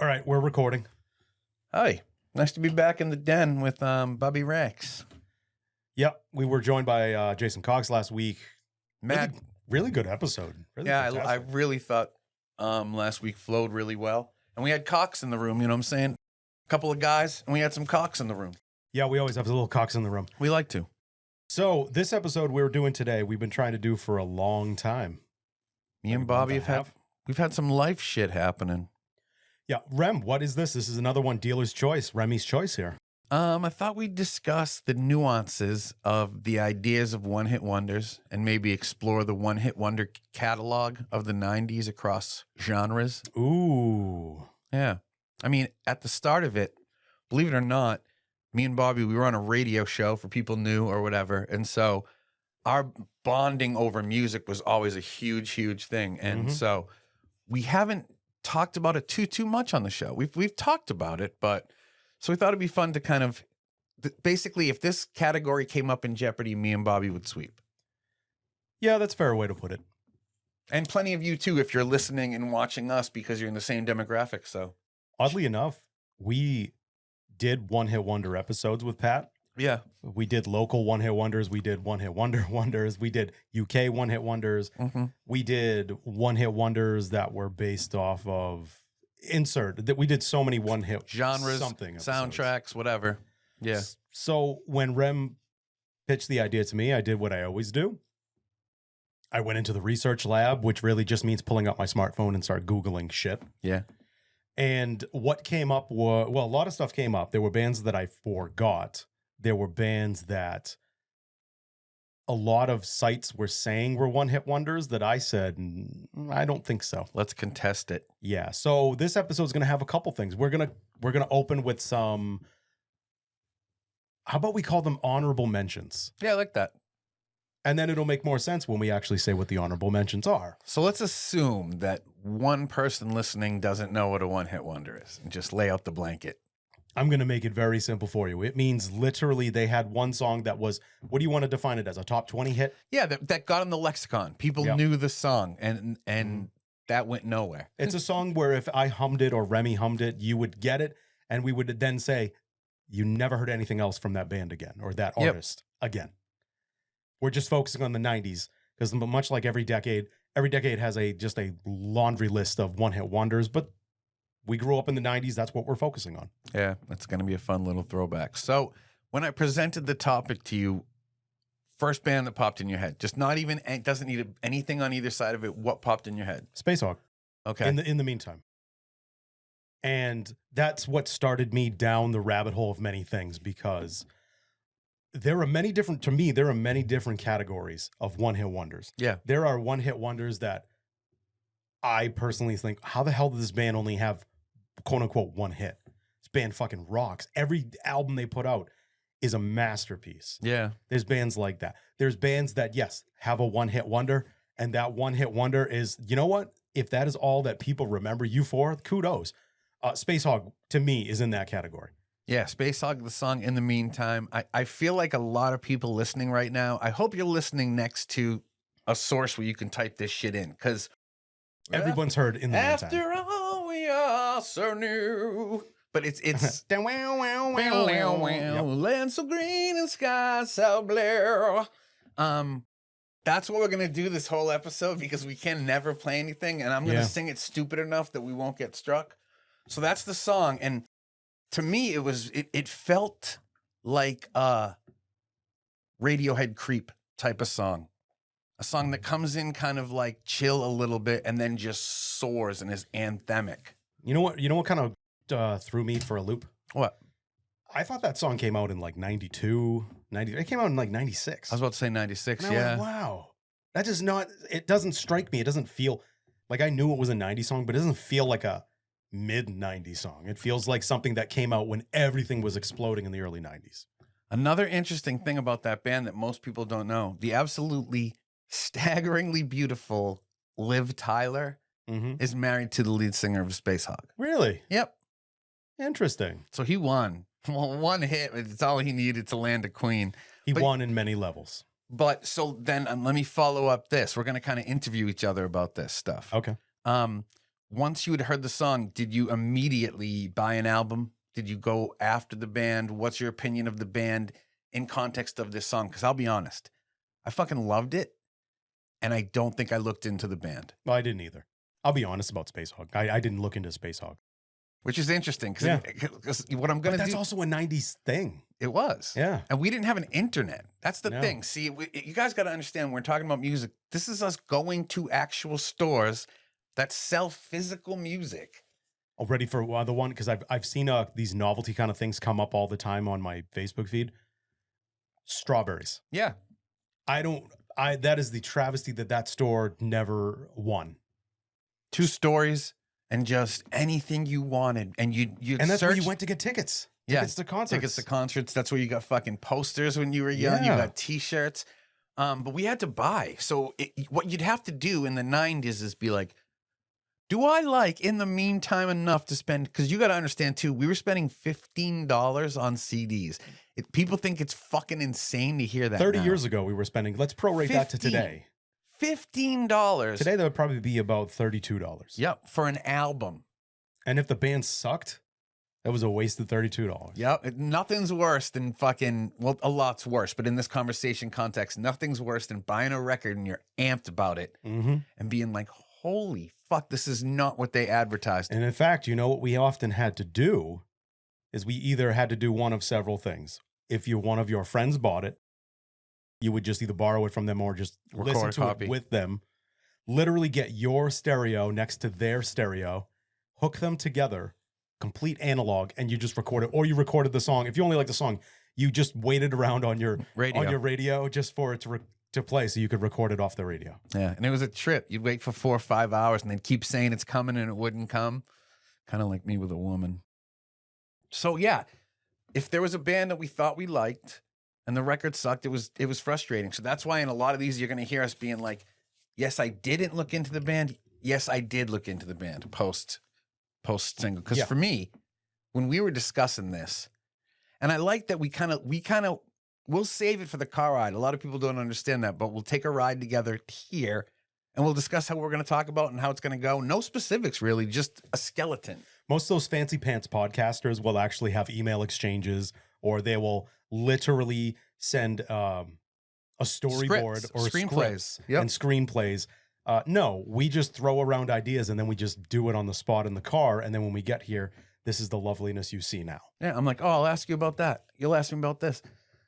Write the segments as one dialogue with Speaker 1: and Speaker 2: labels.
Speaker 1: All right, we're recording.
Speaker 2: Hi, nice to be back in the den with Bobby Rox.
Speaker 1: Yep, we were joined by Jason Cox last week.
Speaker 2: Matt,
Speaker 1: really good episode. Really
Speaker 2: I
Speaker 1: fantastic.
Speaker 2: really thought last week flowed really well. And we had Cox in the room, you know what I'm saying? A couple of guys, and we had some Cox in the room.
Speaker 1: Yeah, we always have a little Cox in the room.
Speaker 2: We like to.
Speaker 1: So this episode we're doing today, we've been trying to do for a long time.
Speaker 2: Me and Bobby we've had some life shit happening.
Speaker 1: Yeah, Rem, what is this? This is another one, Dealer's Choice, Remy's Choice here.
Speaker 2: I thought we'd discuss the nuances of the ideas of one-hit wonders and maybe explore the one-hit wonder catalog of the 90s across genres.
Speaker 1: Ooh.
Speaker 2: Yeah. I mean, at the start of it, believe it or not, me and Bobby, we were on a radio show for people new or whatever. And so our bonding over music was always a huge, huge thing. And so we haven't talked about it too much on the show. We've talked about it, but so we thought it'd be fun to kind of basically, if this category came up in Jeopardy, me and Bobby would sweep.
Speaker 1: Yeah, that's a fair way to put it.
Speaker 2: And plenty of you too, if you're listening and watching us because you're in the same demographic. So
Speaker 1: oddly enough, we did one-hit wonder episodes with Pat.
Speaker 2: Yeah.
Speaker 1: We did local one-hit wonders. We did one-hit wonders. We did UK one-hit wonders. We did one-hit wonders that were based off of insert. That we did so many one-hit
Speaker 2: genres,
Speaker 1: something
Speaker 2: soundtracks, whatever. Yeah.
Speaker 1: So when Rem pitched the idea to me, I did what I always do. I went into the research lab, which really just means pulling up my smartphone and start Googling shit.
Speaker 2: Yeah.
Speaker 1: And what came up was, well, a lot of stuff came up. There were bands that I forgot. There were bands that a lot of sites were saying were one-hit wonders that I said, I don't think so.
Speaker 2: Let's contest it.
Speaker 1: Yeah. So this episode is going to have a couple things. We're going to open with some, how about we call them honorable mentions?
Speaker 2: Yeah, I like that.
Speaker 1: And then it'll make more sense when we actually say what the honorable mentions are.
Speaker 2: So let's assume that one person listening doesn't know what a one-hit wonder is and just lay out the blanket.
Speaker 1: I'm going to make it very simple for you. It means literally they had one song that was, what do you want to define it as, a top 20 hit?
Speaker 2: Yeah, that got in the lexicon. People knew the song and that went nowhere.
Speaker 1: It's a song where if I hummed it or Remy hummed it, you would get it. And we would then say, you never heard anything else from that band again or that artist again. We're just focusing on the 90s because much like every decade has just a laundry list of one-hit wonders, but we grew up in the 90s. That's what we're focusing on.
Speaker 2: Yeah, that's going to be a fun little throwback. So when I presented the topic to you, first band that popped in your head, just not even, doesn't need anything on either side of it. What popped in your head?
Speaker 1: Space Hog.
Speaker 2: Okay.
Speaker 1: In the meantime. And that's what started me down the rabbit hole of many things because there are many different categories of one-hit wonders.
Speaker 2: Yeah.
Speaker 1: There are one-hit wonders that I personally think, how the hell did this band only have quote-unquote one hit? This band fucking rocks. Every album they put out is a masterpiece.
Speaker 2: Yeah.
Speaker 1: There's bands like that. There's bands that, yes, have a one-hit wonder, and that one-hit wonder is, you know what? If that is all that people remember you for, kudos. Space Hog, to me, is in that category.
Speaker 2: Yeah, Space Hog, the song In the Meantime. I feel like a lot of people listening right now, I hope you're listening next to a source where you can type this shit in, because
Speaker 1: everyone's heard In the Meantime.
Speaker 2: After all, we are so new. But it's land so green and sky so blue. That's what we're going to do this whole episode because we can never play anything, and I'm going to sing it stupid enough that we won't get struck. So that's the song, and to me, it felt like a Radiohead Creep type of song. A song that comes in kind of like chill a little bit and then just soars and is anthemic.
Speaker 1: You know what kind of threw me for a loop?
Speaker 2: What?
Speaker 1: I thought that song came out in like 92, 90. It came out in like 96.
Speaker 2: I was about to say 96,
Speaker 1: and I went, wow. That is not, it doesn't strike me. It doesn't feel like, I knew it was a 90s song, but it doesn't feel like a mid-90s song. It feels like something that came out when everything was exploding in the early 90s.
Speaker 2: Another interesting thing about that band that most people don't know, the absolutely staggeringly beautiful Liv Tyler is married to the lead singer of Space Hog.
Speaker 1: Really?
Speaker 2: Yep.
Speaker 1: Interesting.
Speaker 2: So he won. Well, one hit, it's all he needed to land a queen.
Speaker 1: He won in many levels.
Speaker 2: But so then let me follow up this. We're going to kind of interview each other about this stuff.
Speaker 1: Okay.
Speaker 2: once you had heard the song, did you immediately buy an album? Did you go after the band? What's your opinion of the band in context of this song? Because I'll be honest, I fucking loved it, and I don't think I looked into the band.
Speaker 1: Well, I didn't either. I'll be honest about Space Hog. I didn't look into Space Hog.
Speaker 2: Which is interesting, because what I'm going to do...
Speaker 1: That's also a 90s thing.
Speaker 2: It was.
Speaker 1: Yeah.
Speaker 2: And we didn't have an internet. That's the thing. See, you guys got to understand, when we're talking about music, this is us going to actual stores that sell physical music.
Speaker 1: Oh, ready for the one? Because I've seen these novelty kind of things come up all the time on my Facebook feed. Strawberries.
Speaker 2: Yeah.
Speaker 1: That is the travesty that store never won.
Speaker 2: 2 stories and just anything you wanted. And
Speaker 1: and that's where you went to get tickets. Tickets to concerts.
Speaker 2: Tickets to concerts. That's where you got fucking posters when you were young.
Speaker 1: Yeah.
Speaker 2: You got T-shirts. But we had to buy. So what you'd have to do in the 90s is be like, do I like, in the meantime, enough to spend? Because you got to understand, too, we were spending $15 on CDs. People think it's fucking insane to hear that
Speaker 1: 30
Speaker 2: now.
Speaker 1: years ago, we were spending, let's prorate that to today.
Speaker 2: $15.
Speaker 1: Today, that would probably be about $32.
Speaker 2: Yep, for an album.
Speaker 1: And if the band sucked, that was a wasted $32.
Speaker 2: Yep, nothing's worse than fucking, well, a lot's worse, but in this conversation context, nothing's worse than buying a record and you're amped about it and being like, holy fuck, this is not what they advertised.
Speaker 1: And in fact, you know what we often had to do is we either had to do one of several things. If one of your friends bought it, you would just either borrow it from them or just listen to it with them. Literally get your stereo next to their stereo, hook them together, complete analog, and you just record it. Or you recorded the song. If you only like the song, you just waited around on your radio just for it to play so you could record it off the radio.
Speaker 2: Yeah, and it was a trip. You'd wait for 4 or 5 hours and then keep saying it's coming and it wouldn't come. Kind of like me with a woman. So yeah, if there was a band that we thought we liked and the record sucked, it was frustrating. So that's why in a lot of these you're going to hear us being like, yes, I didn't look into the band. Yes, I did look into the band post single. Because for me, when we were discussing this, and I like that we'll save it for the car ride. A lot of people don't understand that, but we'll take a ride together here and we'll discuss how we're going to talk about and how it's going to go. No specifics, really, just a skeleton.
Speaker 1: Most of those fancy pants podcasters will actually have email exchanges, or they will literally send a storyboard or screenplays and screenplays. No, we just throw around ideas and then we just do it on the spot in the car. And then when we get here, this is the loveliness you see now.
Speaker 2: Yeah, I'm like, oh, I'll ask you about that. You'll ask me about this.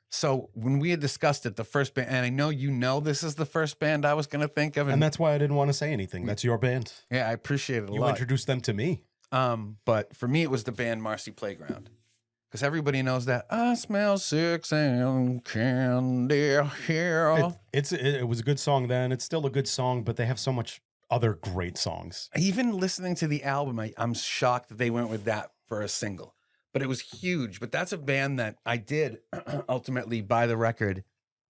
Speaker 2: So when we had discussed it, the first band, and I know this is the first band I was going to think of.
Speaker 1: And that's why I didn't want to say anything. That's your band.
Speaker 2: Yeah, I appreciate it a lot.
Speaker 1: You introduced them to me.
Speaker 2: But for me, it was the band Marcy Playground. Because everybody knows that I smell sex and candy here.
Speaker 1: It was a good song then. It's still a good song, but they have so much other great songs.
Speaker 2: Even listening to the album, I'm shocked that they went with that for a single. But it was huge. But that's a band that I did ultimately buy the record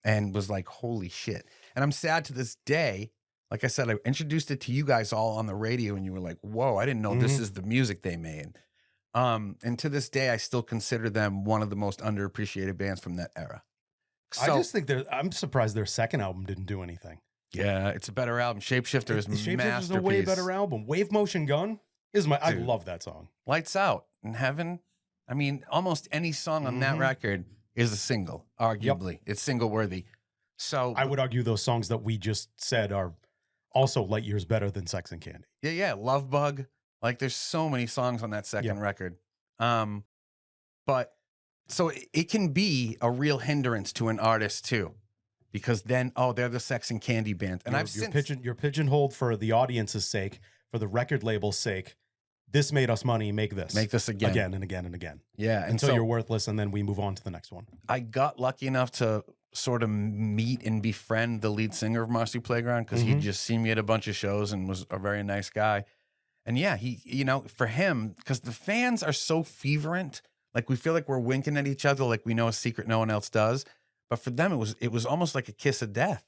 Speaker 2: and was like, holy shit. And I'm sad to this day. Like I said, I introduced it to you guys all on the radio and you were like, whoa, I didn't know this is the music they made. And to this day, I still consider them one of the most underappreciated bands from that era. So,
Speaker 1: I just think I'm surprised their second album didn't do anything.
Speaker 2: Yeah, it's a better album. Shapeshifter is masterpiece.
Speaker 1: Is a way better album. Wave Motion Gun is I love that song.
Speaker 2: Lights Out in Heaven. I mean, almost any song on that record is a single, arguably. It's single worthy. So
Speaker 1: I would argue those songs that we just said are also light years better than Sex and Candy.
Speaker 2: Yeah. Love Bug. Like there's so many songs on that second record. But so it can be a real hindrance to an artist too. Because then, they're the Sex and Candy band. And you're
Speaker 1: pigeonholed for the audience's sake, for the record label's sake. This made us money, make this.
Speaker 2: Make this again.
Speaker 1: Again and again and again.
Speaker 2: Yeah.
Speaker 1: Until you're worthless, and then we move on to the next one.
Speaker 2: I got lucky enough to sort of meet and befriend the lead singer of Marcy Playground because he'd just seen me at a bunch of shows and was a very nice guy. And yeah, he, for him, because the fans are so fervent, like we feel like we're winking at each other like we know a secret no one else does. But for them, it was almost like a kiss of death.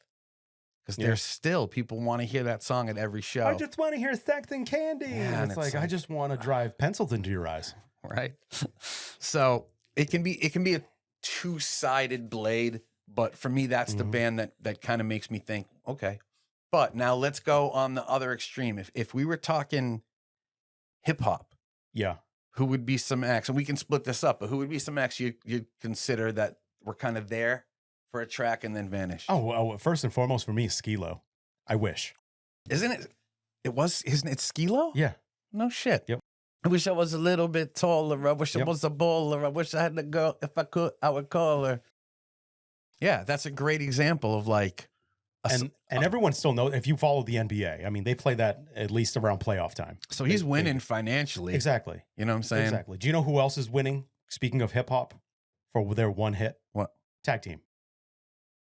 Speaker 2: Because there's still people want to hear that song at every show.
Speaker 1: I just want to hear Sex and Candy.
Speaker 2: Yeah,
Speaker 1: and it's like I just want to drive pencils into your eyes.
Speaker 2: Right. So it can be a two-sided blade, but for me, that's the band that kind of makes me think, okay. But now let's go on the other extreme. If we were talking hip hop,
Speaker 1: Yeah.
Speaker 2: who would be some acts, and we can split this up, but who would be some acts you'd consider that were kind of there for a track and then vanish?
Speaker 1: Oh, well, first and foremost for me, Skilo. I wish.
Speaker 2: Isn't it? Isn't it Skilo?
Speaker 1: Yeah.
Speaker 2: No shit.
Speaker 1: Yep.
Speaker 2: I wish I was a little bit taller. I wish I was a baller. I wish I had a girl. If I could, I would call her. Yeah, that's a great example of like.
Speaker 1: And everyone still knows, if you follow the NBA, I mean, they play that at least around playoff time.
Speaker 2: So he's winning financially.
Speaker 1: Exactly.
Speaker 2: You know what I'm saying?
Speaker 1: Exactly. Do you know who else is winning? Speaking of hip hop, for their one hit?
Speaker 2: What?
Speaker 1: Tag team.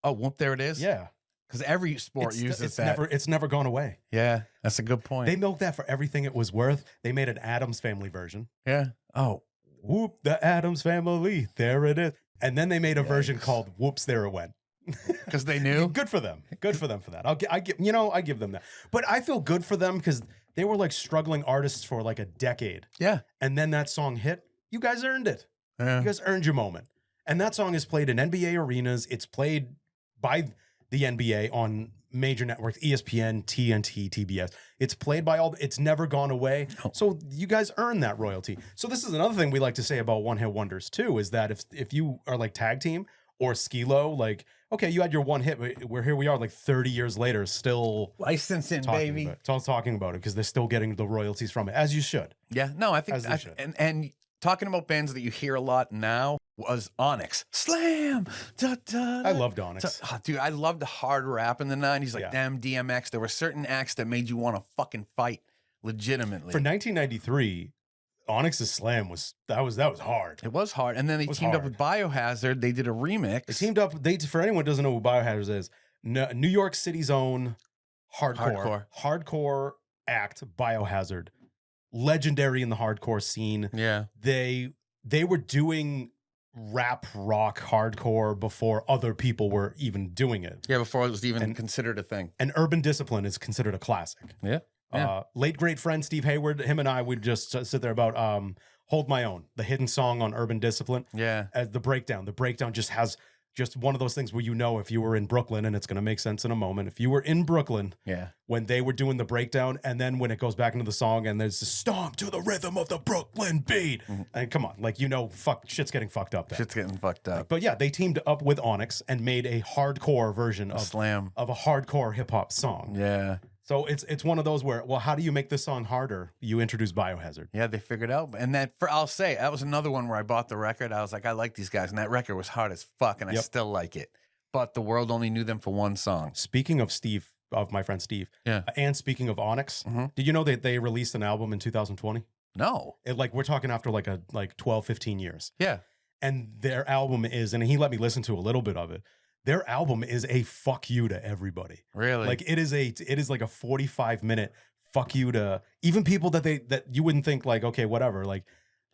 Speaker 2: Oh, whoop, there it is?
Speaker 1: Yeah.
Speaker 2: Because every sport uses that.
Speaker 1: It's never gone away.
Speaker 2: Yeah, that's a good point.
Speaker 1: They milked that for everything it was worth. They made an Addams Family version.
Speaker 2: Yeah. Oh.
Speaker 1: Whoop, the Addams Family. There it is. And then they made a version called Whoops, There It Went.
Speaker 2: Because they knew.
Speaker 1: Good for them. Good for them for that. I give them that. But I feel good for them because they were like struggling artists for like a decade.
Speaker 2: Yeah.
Speaker 1: And then that song hit. You guys earned it.
Speaker 2: Yeah.
Speaker 1: You guys earned your moment. And that song is played in NBA arenas. It's played by the NBA on major networks, ESPN, TNT, TBS. It's played by it's never gone away.
Speaker 2: No.
Speaker 1: So you guys earn that royalty. So this is another thing we like to say about one hit wonders too, is that if you are like tag team or Skilo, like, okay, you had your one hit, but here we are like 30 years later, still
Speaker 2: licensing, baby.
Speaker 1: Talking about it because they're still getting the royalties from it, as you should.
Speaker 2: Yeah, no, I think, and talking about bands that you hear a lot now was Onyx. Slam! Da, da, da,
Speaker 1: I loved Onyx.
Speaker 2: Dude, I loved the hard rap in the 90s, like them, DMX. There were certain acts that made you want to fucking fight legitimately.
Speaker 1: For 1993, Onyx's Slam was hard.
Speaker 2: It was hard. And then they teamed up with Biohazard. They did a remix.
Speaker 1: They teamed up, for anyone who doesn't know who Biohazard is, New York City's own hardcore act, Biohazard. Legendary in the hardcore scene.
Speaker 2: Yeah.
Speaker 1: They were doing rap rock hardcore before other people were even doing it.
Speaker 2: Yeah, before it was even considered a thing.
Speaker 1: And Urban Discipline is considered a classic.
Speaker 2: Yeah.
Speaker 1: Late great friend Steve Hayward, him and I would just sit there about Hold My Own, the hidden song on Urban Discipline.
Speaker 2: Yeah.
Speaker 1: As the breakdown just has just one of those things where, you know, if you were in Brooklyn, and it's going to make sense in a moment, if you were in Brooklyn, when they were doing the breakdown, and then when it goes back into the song and there's the stomp to the rhythm of the Brooklyn beat, and come on, like, you know, shit's getting fucked up there.
Speaker 2: Shit's getting fucked up.
Speaker 1: But yeah, they teamed up with Onyx and made a hardcore version of
Speaker 2: Slam,
Speaker 1: of a hardcore hip hop song.
Speaker 2: Yeah.
Speaker 1: So it's one of those where, well, how do you make this song harder? You introduce Biohazard.
Speaker 2: Yeah, they figured out. And I'll say, that was another one where I bought the record. I was like, I like these guys. And that record was hard as fuck, and I still like it. But the world only knew them for one song.
Speaker 1: Speaking of my friend Steve, and speaking of Onyx, did you know that they released an album in 2020?
Speaker 2: No.
Speaker 1: We're talking after like 12, 15 years.
Speaker 2: Yeah.
Speaker 1: And their album is, and he let me listen to a little bit of it. Their album is a fuck you to everybody.
Speaker 2: Really?
Speaker 1: Like it is like a 45-minute fuck you to even people that you wouldn't think like, okay, whatever. Like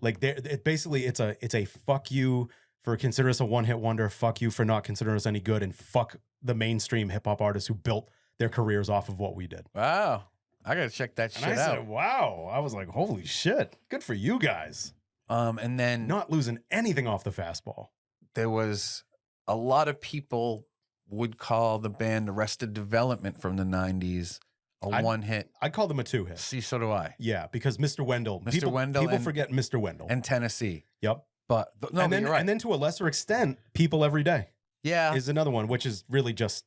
Speaker 1: it's a fuck you for considering us a one-hit wonder, fuck you for not considering us any good, and fuck the mainstream hip hop artists who built their careers off of what we did.
Speaker 2: Wow. I gotta check that shit out.
Speaker 1: And I said, wow. I was like, holy shit. Good for you guys.
Speaker 2: And then
Speaker 1: not losing anything off the fastball.
Speaker 2: There was a lot of people would call the band Arrested Development from the 90s a one hit.
Speaker 1: I'd call them a two hit.
Speaker 2: See, so do I.
Speaker 1: Yeah, because Mr. Wendell. People forget Mr. Wendell.
Speaker 2: And Tennessee.
Speaker 1: Yep.
Speaker 2: But you're right.
Speaker 1: And then to a lesser extent, People Every Day.
Speaker 2: Yeah.
Speaker 1: Is another one, which is really just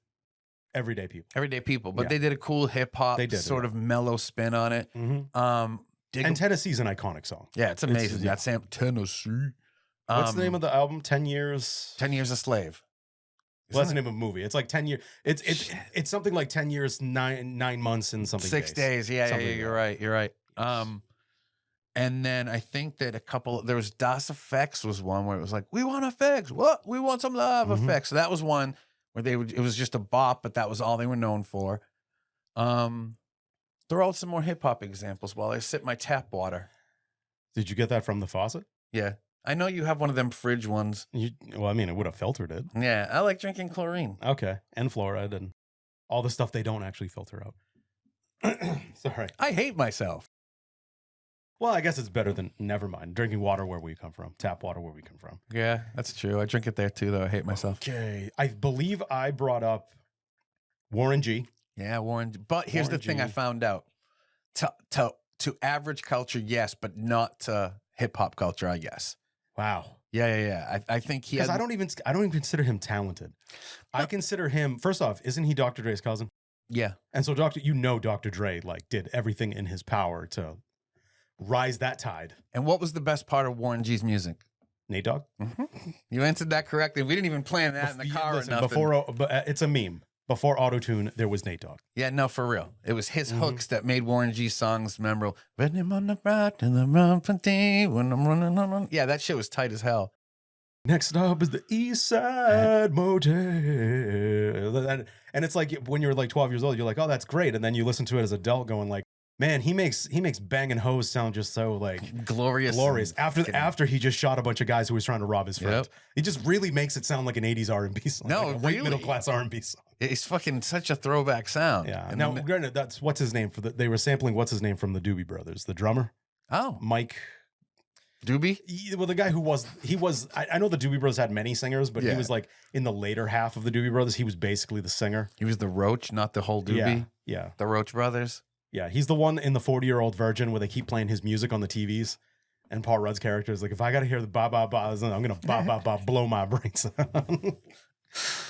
Speaker 1: everyday people.
Speaker 2: Everyday people. But they did a cool hip hop sort of mellow spin on it.
Speaker 1: Mm-hmm. And Tennessee's an iconic song.
Speaker 2: Yeah, it's amazing. That Sam Tennessee.
Speaker 1: What's the name of the album? 10 Years?
Speaker 2: 10 Years a Slave.
Speaker 1: Well, that's the name of a movie. It's like 10 years. It's something like 10 years, 9 months, and something
Speaker 2: 6 days. Yeah, you're right. You're right. And then I think that there was Das Effects was one where it was like, we want effects. What? We want some live effects. So that was one where it was just a bop, but that was all they were known for. Throw out some more hip hop examples while I sip my tap water.
Speaker 1: Did you get that from the faucet?
Speaker 2: Yeah. I know you have one of them fridge ones.
Speaker 1: Well, I mean, it would have filtered it.
Speaker 2: Yeah, I like drinking chlorine.
Speaker 1: Okay, and fluoride and all the stuff they don't actually filter out. Sorry.
Speaker 2: I hate myself.
Speaker 1: Well, I guess it's better than, never mind, drinking water where we come from, tap water where we come from.
Speaker 2: Yeah, that's true. I drink it there too, though. I hate myself.
Speaker 1: Okay. I believe I brought up Warren G.
Speaker 2: Yeah, Warren. But here's the thing I found out. to average culture, yes, but not to hip hop culture, I guess.
Speaker 1: Wow.
Speaker 2: Yeah. I think he.
Speaker 1: Because I don't even consider him talented. I consider him, first off, isn't he Dr. Dre's cousin?
Speaker 2: Yeah.
Speaker 1: And so Dr. Dre like did everything in his power to rise that tide.
Speaker 2: And what was the best part of Warren G's music?
Speaker 1: Nate Dogg?
Speaker 2: You answered that correctly. We didn't even plan that in the car or nothing.
Speaker 1: It's a meme. Before auto-tune, there was Nate Dogg.
Speaker 2: Yeah, no, for real. It was his hooks that made Warren G's songs memorable. When I'm on the ride to the run for day, when I'm running on. Yeah, that shit was tight as hell.
Speaker 1: Next up is the East Side Motel. And it's like when you're like 12 years old, you're like, oh, that's great. And then you listen to it as an adult going like, man, he makes Bang and Hose sound just so like
Speaker 2: glorious.
Speaker 1: After he just shot a bunch of guys who was trying to rob his friend. He just really makes it sound like an 80s R&B song.
Speaker 2: No,
Speaker 1: like a
Speaker 2: really?
Speaker 1: middle class R&B song.
Speaker 2: It's fucking such a throwback sound.
Speaker 1: Yeah.
Speaker 2: And
Speaker 1: now, granted, that's what's his name they were sampling what's his name from the Doobie Brothers, the drummer.
Speaker 2: Oh,
Speaker 1: Mike
Speaker 2: Doobie.
Speaker 1: Well, the guy who was I know the Doobie Brothers had many singers, but he was like in the later half of the Doobie Brothers. He was basically the singer.
Speaker 2: He was the Roach, not the whole Doobie.
Speaker 1: Yeah.
Speaker 2: The Roach Brothers.
Speaker 1: Yeah, he's the one in the 40-Year-Old Virgin where they keep playing his music on the TVs. And Paul Rudd's character is like, if I got to hear the ba ba ba, I'm going to ba ba ba blow my brains out.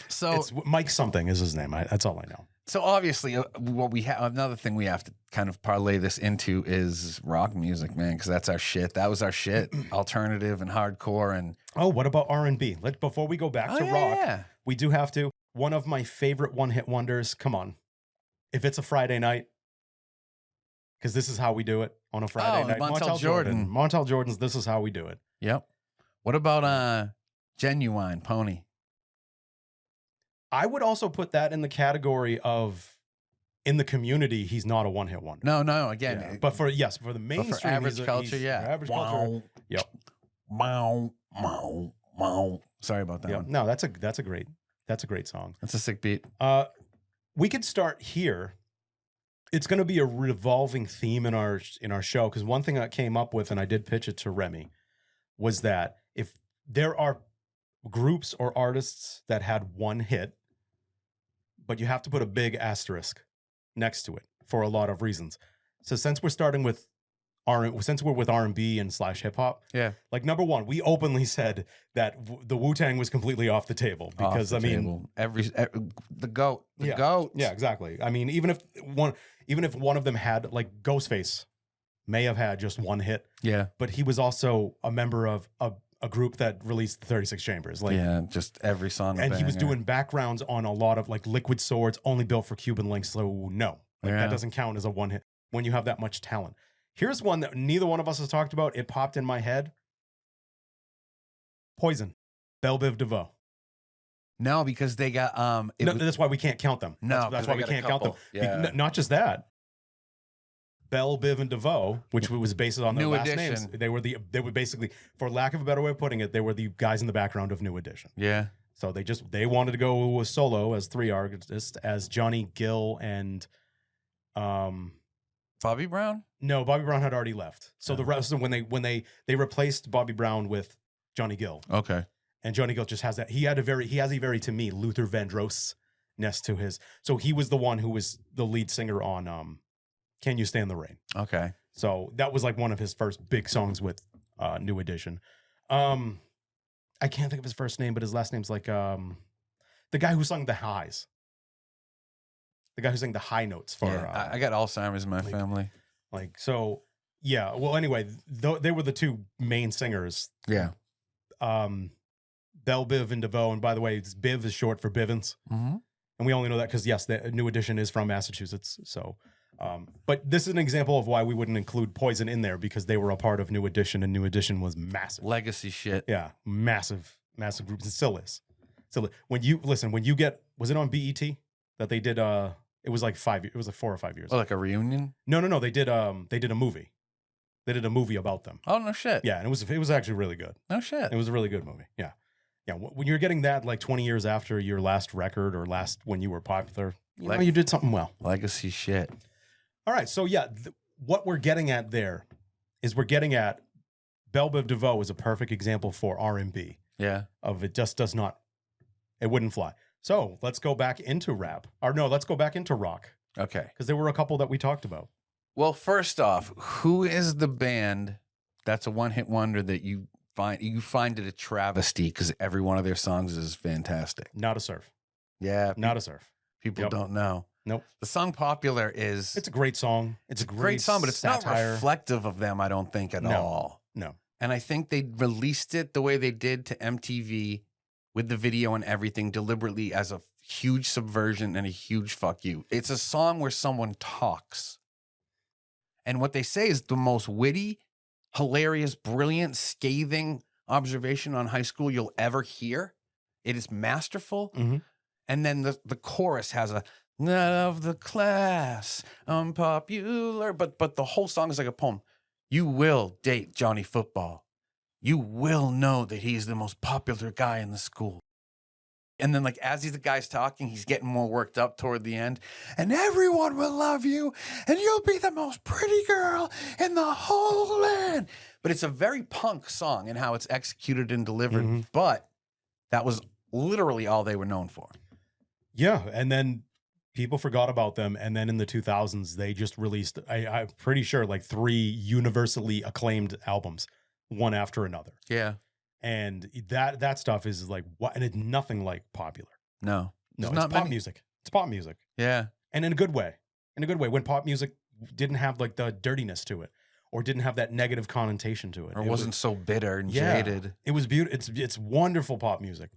Speaker 2: So
Speaker 1: it's Mike something is his name. That's all I know.
Speaker 2: So obviously, what we have, another thing we have to kind of parlay this into is rock music, man, because that's our shit. That was our shit, alternative and hardcore. And
Speaker 1: what about R&B? Before we go back to rock, we do have to. One of my favorite one-hit wonders. Come on, if it's a Friday night, because this is how we do it on a Friday night. Montel Jordan's This Is How We Do It.
Speaker 2: Yep. What about Genuine Pony?
Speaker 1: I would also put that in the category of, in the community, he's not a one-hit wonder.
Speaker 2: No, again.
Speaker 1: Yeah. But for the mainstream,
Speaker 2: for average culture,
Speaker 1: For average culture. Yep.
Speaker 2: Sorry about that one.
Speaker 1: No, that's a great song.
Speaker 2: That's a sick beat.
Speaker 1: We could start here. It's going to be a revolving theme in our show, because one thing I came up with, and I did pitch it to Remy, was that if there are groups or artists that had one hit, but you have to put a big asterisk next to it for a lot of reasons. So since we're starting with R&B and / hip hop, like number one, we openly said that the Wu-Tang was completely off the table because the
Speaker 2: goat, goat.
Speaker 1: Yeah, exactly. I mean, even if one of them had, like, Ghostface may have had just one hit, but he was also a member of a group that released the 36 Chambers, like
Speaker 2: just every song,
Speaker 1: and he was doing backgrounds on a lot of like Liquid Swords, only built for Cuban Links. So no, that doesn't count as a one hit when you have that much talent. Here's one that neither one of us has talked about. It popped in my head. Poison, Belle Biv DeVoe.
Speaker 2: No, because they got
Speaker 1: that's why we can't count them.
Speaker 2: No,
Speaker 1: that's why we can't count them.
Speaker 2: Yeah.
Speaker 1: Not just that. Belle Biv and DeVoe, which was based on their
Speaker 2: New
Speaker 1: last
Speaker 2: Edition.
Speaker 1: names. They were basically, for lack of a better way of putting it, they were the guys in the background of New Edition.
Speaker 2: Yeah.
Speaker 1: So they wanted to go solo as three artists, as Johnny Gill and
Speaker 2: Bobby Brown?
Speaker 1: No, Bobby Brown had already left. So the rest of when they replaced Bobby Brown with Johnny Gill.
Speaker 2: Okay.
Speaker 1: And Johnny Gill just has that. He has a very, to me, Luther Vandross-ness to his. So he was the one who was the lead singer on Can You Stand the Rain?
Speaker 2: Okay.
Speaker 1: So that was like one of his first big songs with New Edition. I can't think of his first name, but his last name's like the guy who sung the highs. The guy who sang the high notes for.
Speaker 2: I got Alzheimer's in my family.
Speaker 1: So, yeah. Well, anyway, they were the two main singers.
Speaker 2: Yeah.
Speaker 1: Belle Biv and DeVoe, and by the way, Biv is short for Bivens, and we only know that because yes, the New Edition is from Massachusetts. So, but this is an example of why we wouldn't include Poison in there, because they were a part of New Edition, and New Edition was massive,
Speaker 2: legacy shit.
Speaker 1: Yeah, massive groups. It still is. So when you get, was it on BET that they did? It was like 5 years. It was like 4 or 5 years.
Speaker 2: Oh, like a reunion?
Speaker 1: No. They did a movie. They did a movie about them.
Speaker 2: Oh no shit.
Speaker 1: Yeah, and it was actually really good.
Speaker 2: No shit.
Speaker 1: It was a really good movie. Yeah. Yeah, when you're getting that like 20 years after your last record or when you were popular, you did something well.
Speaker 2: Legacy shit.
Speaker 1: All right, so yeah, what we're getting at there is we're getting at Belle Biv DeVoe is a perfect example for R&B.
Speaker 2: Yeah.
Speaker 1: Of it just does not, it wouldn't fly. So let's go back into rap. Or no, let's go back into rock.
Speaker 2: Okay.
Speaker 1: Because there were a couple that we talked about.
Speaker 2: Well, first off, who is the band that's a one-hit wonder that you find it a travesty because every one of their songs is fantastic?
Speaker 1: Not a Surf.
Speaker 2: Yeah,
Speaker 1: Not a Surf.
Speaker 2: people
Speaker 1: Yep.
Speaker 2: don't know.
Speaker 1: Nope.
Speaker 2: The song Popular is
Speaker 1: It's a great song. It's a
Speaker 2: great song, but it's
Speaker 1: satire.
Speaker 2: not reflective of them, I don't think, at all.
Speaker 1: No.
Speaker 2: And I think they released it the way they did to MTV with the video and everything deliberately as a huge subversion and a huge fuck you. It's a song where someone talks. And what they say is the most witty, hilarious, brilliant, scathing observation on high school you'll ever hear. It is masterful.
Speaker 1: Mm-hmm.
Speaker 2: And then the chorus has a not of the class, unpopular, but the whole song is like a poem. You will date Johnny Football. You will know that he's the most popular guy in the school. And then, like, as the guy's talking, he's getting more worked up toward the end. And everyone will love you, and you'll be the most pretty girl in the whole land. But it's a very punk song in how it's executed and delivered.
Speaker 1: Mm-hmm.
Speaker 2: But that was literally all they were known for.
Speaker 1: Yeah, and then people forgot about them, and then in the 2000s, they just released, I'm pretty sure, like 3 universally acclaimed albums, one after another.
Speaker 2: Yeah.
Speaker 1: And that stuff is like what, and it's nothing like Popular.
Speaker 2: No,
Speaker 1: No,
Speaker 2: There's
Speaker 1: it's pop music. It's pop music,
Speaker 2: Yeah.
Speaker 1: and in a good way. In a good way, when pop music didn't have like the dirtiness to it, or didn't have that negative connotation to it,
Speaker 2: Or
Speaker 1: it
Speaker 2: wasn't so bitter and
Speaker 1: Yeah.
Speaker 2: jaded.
Speaker 1: It was beautiful. It's wonderful pop music.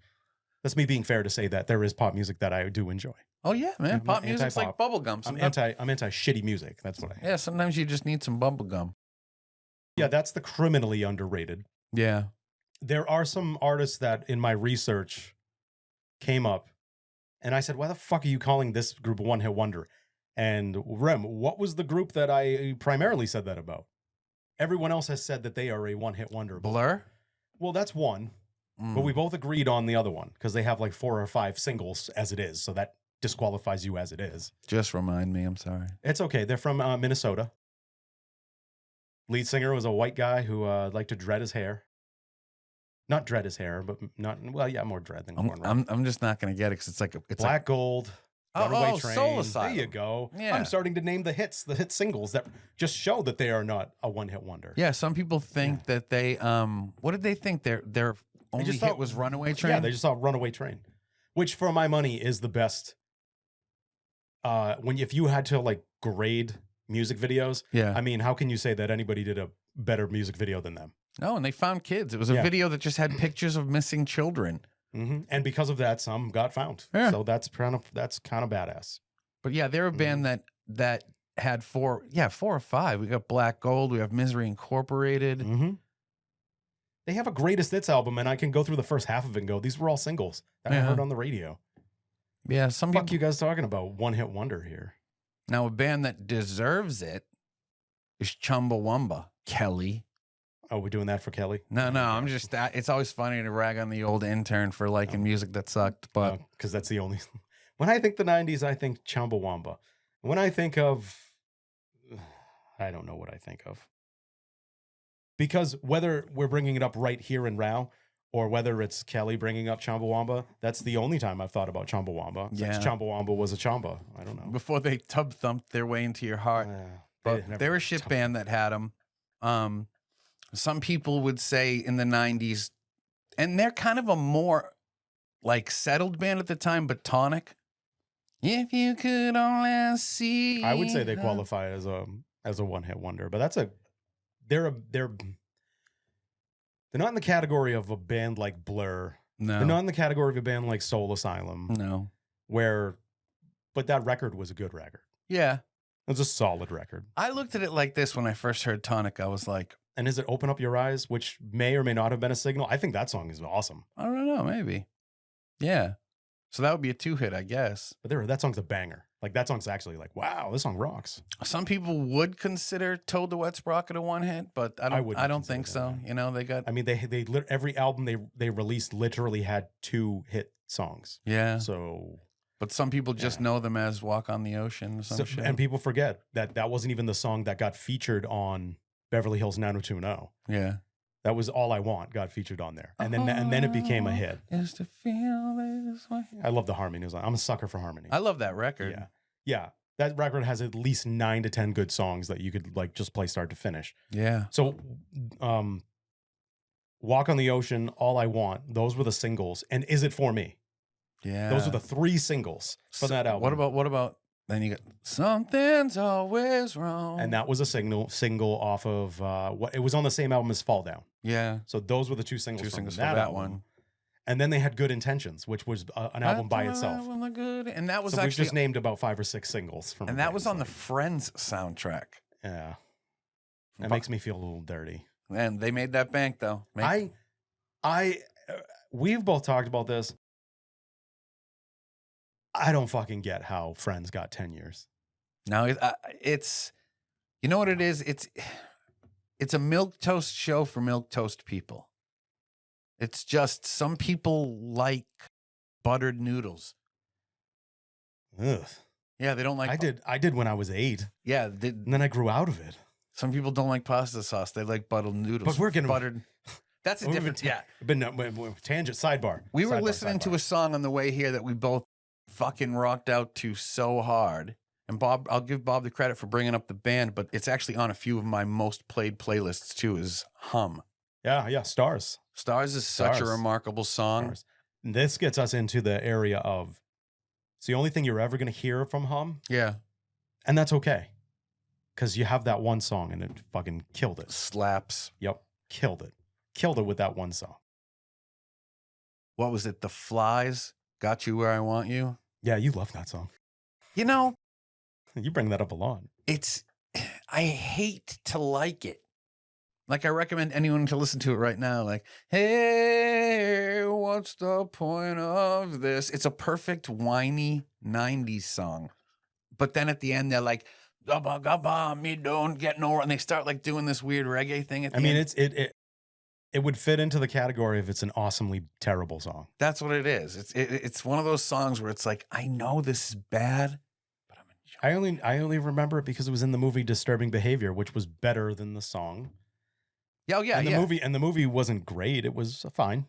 Speaker 1: That's me being fair to say that there is pop music that I do enjoy.
Speaker 2: Oh, yeah, man.
Speaker 1: I'm
Speaker 2: Pop
Speaker 1: not
Speaker 2: music's like
Speaker 1: anti-pop.
Speaker 2: bubblegum.
Speaker 1: I'm anti shitty music. That's what I am.
Speaker 2: Yeah, sometimes you just need some bubblegum.
Speaker 1: Yeah, that's the criminally underrated.
Speaker 2: Yeah.
Speaker 1: There are some artists that in my research came up, and I said, why the fuck are you calling this group a one-hit wonder? And Rem, what was the group that I primarily said that about? Everyone else has said that they are a one-hit wonder.
Speaker 2: Blur?
Speaker 1: Well, that's one, but we both agreed on the other one because they have like 4 or 5 singles as it is, so that disqualifies you as it is.
Speaker 2: Just remind me, I'm sorry.
Speaker 1: It's okay. They're from Minnesota. Lead singer was a white guy who liked to dread his hair. Not dread his hair, but more dread than cornrow.
Speaker 2: I'm just not gonna get it because it's like
Speaker 1: Black Gold, Runaway Train.
Speaker 2: Soul
Speaker 1: There
Speaker 2: Asylum.
Speaker 1: you go.
Speaker 2: Yeah.
Speaker 1: I'm starting to name the hit singles that just show that they are not a one-hit wonder.
Speaker 2: Yeah, some people think that they what did they think their only
Speaker 1: just
Speaker 2: hit
Speaker 1: thought-
Speaker 2: was Runaway Train?
Speaker 1: Yeah, they just saw Runaway Train, which for my money is the best. If you had to like grade music videos,
Speaker 2: Yeah.
Speaker 1: I mean, how can you say that anybody did a better music video than them?
Speaker 2: No, and they found kids. It was a
Speaker 1: Yeah.
Speaker 2: video that just had pictures of missing children.
Speaker 1: Mm-hmm. And because of that, some got found.
Speaker 2: Yeah.
Speaker 1: So that's kind of badass.
Speaker 2: But yeah, they're a band that had 4 or 5. We got Black Gold, we have Misery Incorporated.
Speaker 1: Mm-hmm. They have a greatest hits album, and I can go through the first half of it and go, these were all singles that I
Speaker 2: Yeah.
Speaker 1: heard on the radio.
Speaker 2: Yeah, some
Speaker 1: Fuck
Speaker 2: people.
Speaker 1: you guys talking about one-hit wonder here.
Speaker 2: Now a band that deserves it is Chumbawamba. Kelly.
Speaker 1: Oh, we're doing that for Kelly?
Speaker 2: No, I'm just. It's always funny to rag on the old intern for liking music that sucked, but
Speaker 1: because that's the only. When I think the 90s, I think Chumbawamba. When I think of, I don't know what I think of. Because whether we're bringing it up right here and now, or whether it's Kelly bringing up Chumbawamba, that's the only time I've thought about Chumbawamba.
Speaker 2: Yeah.
Speaker 1: Since Chumbawamba was a Chamba. I don't know.
Speaker 2: before they tub thumped their way into your heart. But they're a shit band that had them. Some people would say in the 90s, and they're kind of a more like settled band at the time, but tonic. If you could only see.
Speaker 1: I would say they qualify as a one-hit wonder, but they're not in the category of a band like Blur.
Speaker 2: No.
Speaker 1: They're not in the category of a band like Soul Asylum.
Speaker 2: No.
Speaker 1: But that record was a good record.
Speaker 2: Yeah.
Speaker 1: It was a solid record.
Speaker 2: I looked at it like this when I first heard Tonic. I was like,
Speaker 1: And is it Open Up Your Eyes, which may or may not have been a signal? I think that song is awesome.
Speaker 2: I don't know, maybe. Yeah. So that would be a 2-hit, I guess.
Speaker 1: But that song's a banger. Like, that song's actually like, wow, this song rocks.
Speaker 2: Some people would consider Toad the Wet Sprocket a 1-hit, but I
Speaker 1: wouldn't
Speaker 2: don't think
Speaker 1: consider
Speaker 2: so.
Speaker 1: that.
Speaker 2: You know, they got.
Speaker 1: I mean, every album they released literally had 2 hit songs.
Speaker 2: Yeah.
Speaker 1: So,
Speaker 2: But some people just know them as Walk on the Ocean or some shit.
Speaker 1: and people forget that wasn't even the song that got featured on Beverly Hills 90210.
Speaker 2: Yeah.
Speaker 1: That was All I Want got featured on there. And then it became a hit.
Speaker 2: Is to feel this way.
Speaker 1: I love the harmonies. I'm a sucker for harmony.
Speaker 2: I love that record.
Speaker 1: Yeah. That record has at least 9 to 10 good songs that you could like just play start to finish.
Speaker 2: Yeah.
Speaker 1: So, Walk on the Ocean, All I Want, those were the singles. And Is It For Me?
Speaker 2: Yeah.
Speaker 1: Those are the 3 singles from that album.
Speaker 2: What about then you got Something's Always Wrong.
Speaker 1: And that was a single off of it was on the same album as Fall Down.
Speaker 2: Yeah.
Speaker 1: So those were the 2 singles from
Speaker 2: for
Speaker 1: that
Speaker 2: that
Speaker 1: album.
Speaker 2: one.
Speaker 1: And then they had Good Intentions, which was an album by itself.
Speaker 2: And that was
Speaker 1: So we've
Speaker 2: actually
Speaker 1: just named about 5 or 6 singles from.
Speaker 2: and that was on the Friends soundtrack.
Speaker 1: Yeah. That makes me feel a little dirty.
Speaker 2: And they made that bank though.
Speaker 1: We've both talked about this. I don't fucking get how Friends got 10 years.
Speaker 2: No, it's you know what it is? It's a milquetoast show for milquetoast people. It's just some people like buttered noodles.
Speaker 1: Ugh.
Speaker 2: Yeah, they don't like.
Speaker 1: I did when I was 8.
Speaker 2: Yeah,
Speaker 1: and then I grew out of it.
Speaker 2: Some people don't like pasta sauce. They like buttered noodles.
Speaker 1: But we're getting
Speaker 2: buttered. That's a different. Yeah,
Speaker 1: tangent sidebar.
Speaker 2: We were listening to a song on the way here that we both fucking rocked out to so hard. And Bob, I'll give Bob the credit for bringing up the band, but it's actually on a few of my most played playlists too. Is Hum?
Speaker 1: Yeah, Stars.
Speaker 2: Stars is such a remarkable song.
Speaker 1: Stars. This gets us into the area of it's the only thing you're ever going to hear from Hum.
Speaker 2: Yeah,
Speaker 1: and that's okay, because you have that one song and it fucking killed it.
Speaker 2: Slaps.
Speaker 1: Yep, killed it with that one song.
Speaker 2: What was it? The Flies, Got You Where I Want You.
Speaker 1: Yeah, you love that song.
Speaker 2: You know,
Speaker 1: you bring that up a lot.
Speaker 2: I hate to like it. Like, I recommend anyone to listen to it right now. Like, hey, what's the point of this? It's a perfect whiny 90s song. But then at the end, they're like, gabba, gabba, me don't get no, and they start like doing this weird reggae thing at the end.
Speaker 1: It would fit into the category if it's an awesomely terrible song.
Speaker 2: That's what it is. It's one of those songs where it's like, I know this is bad, but I'm enjoying
Speaker 1: I only remember it because it was in the movie Disturbing Behavior, which was better than the song.
Speaker 2: Yeah, oh, yeah,
Speaker 1: and the movie wasn't great. It was fine.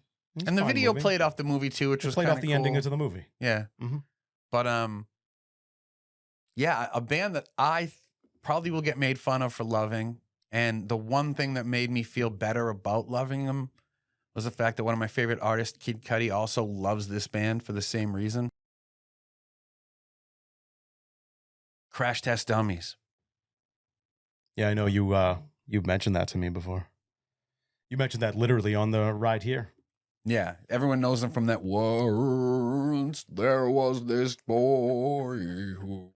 Speaker 2: And the video played off the movie too, which was
Speaker 1: played off the
Speaker 2: cool.
Speaker 1: ending into the movie.
Speaker 2: Yeah.
Speaker 1: Mm-hmm.
Speaker 2: But yeah, a band that I probably will get made fun of for loving, and the one thing that made me feel better about loving them was the fact that one of my favorite artists, Kid Cudi, also loves this band for the same reason. Crash Test Dummies.
Speaker 1: Yeah, I know you mentioned that to me before. You mentioned that literally on the ride here.
Speaker 2: Yeah, everyone knows them from that once there was this boy who.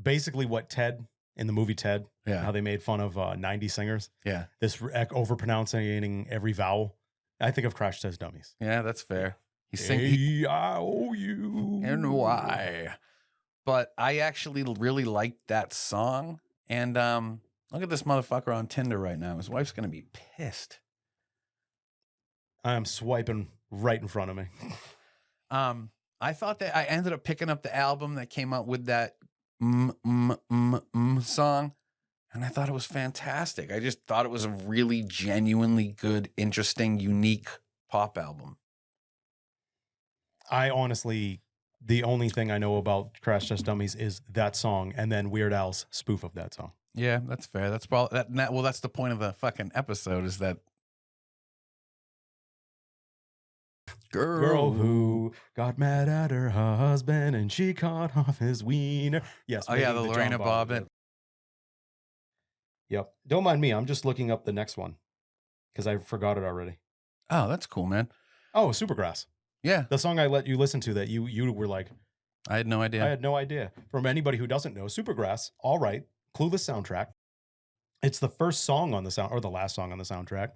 Speaker 1: Basically what Ted, in the movie Ted,
Speaker 2: Yeah.
Speaker 1: how they made fun of 90 singers.
Speaker 2: Yeah.
Speaker 1: This overpronouncing every vowel. I think of Crash Test Dummies.
Speaker 2: Yeah, that's fair. He
Speaker 1: sings A-I-O-U.
Speaker 2: And why. But I actually really liked that song. And look at this motherfucker on Tinder right now. His wife's going to be pissed.
Speaker 1: I am swiping right in front of me.
Speaker 2: I thought that I ended up picking up the album that came out with that song. And I thought it was fantastic. I just thought it was a really genuinely good, interesting, unique pop album.
Speaker 1: I honestly, the only thing I know about Crash Test Dummies is that song and then Weird Al's spoof of that song.
Speaker 2: Yeah, that's fair. That's probably well, that's the point of the fucking episode is that
Speaker 1: girl who got mad at her husband and she cut off his wiener. Yes.
Speaker 2: Oh yeah, the Lorena Bobbitt.
Speaker 1: Yep. Don't mind me. I'm just looking up the next one because I forgot it already.
Speaker 2: Oh, that's cool, man.
Speaker 1: Oh, Supergrass.
Speaker 2: Yeah.
Speaker 1: The song I let you listen to that you were like,
Speaker 2: I had no idea.
Speaker 1: I had no idea. From anybody who doesn't know, Supergrass, all right, Clueless soundtrack. It's the first song on the sound or the last song on the soundtrack.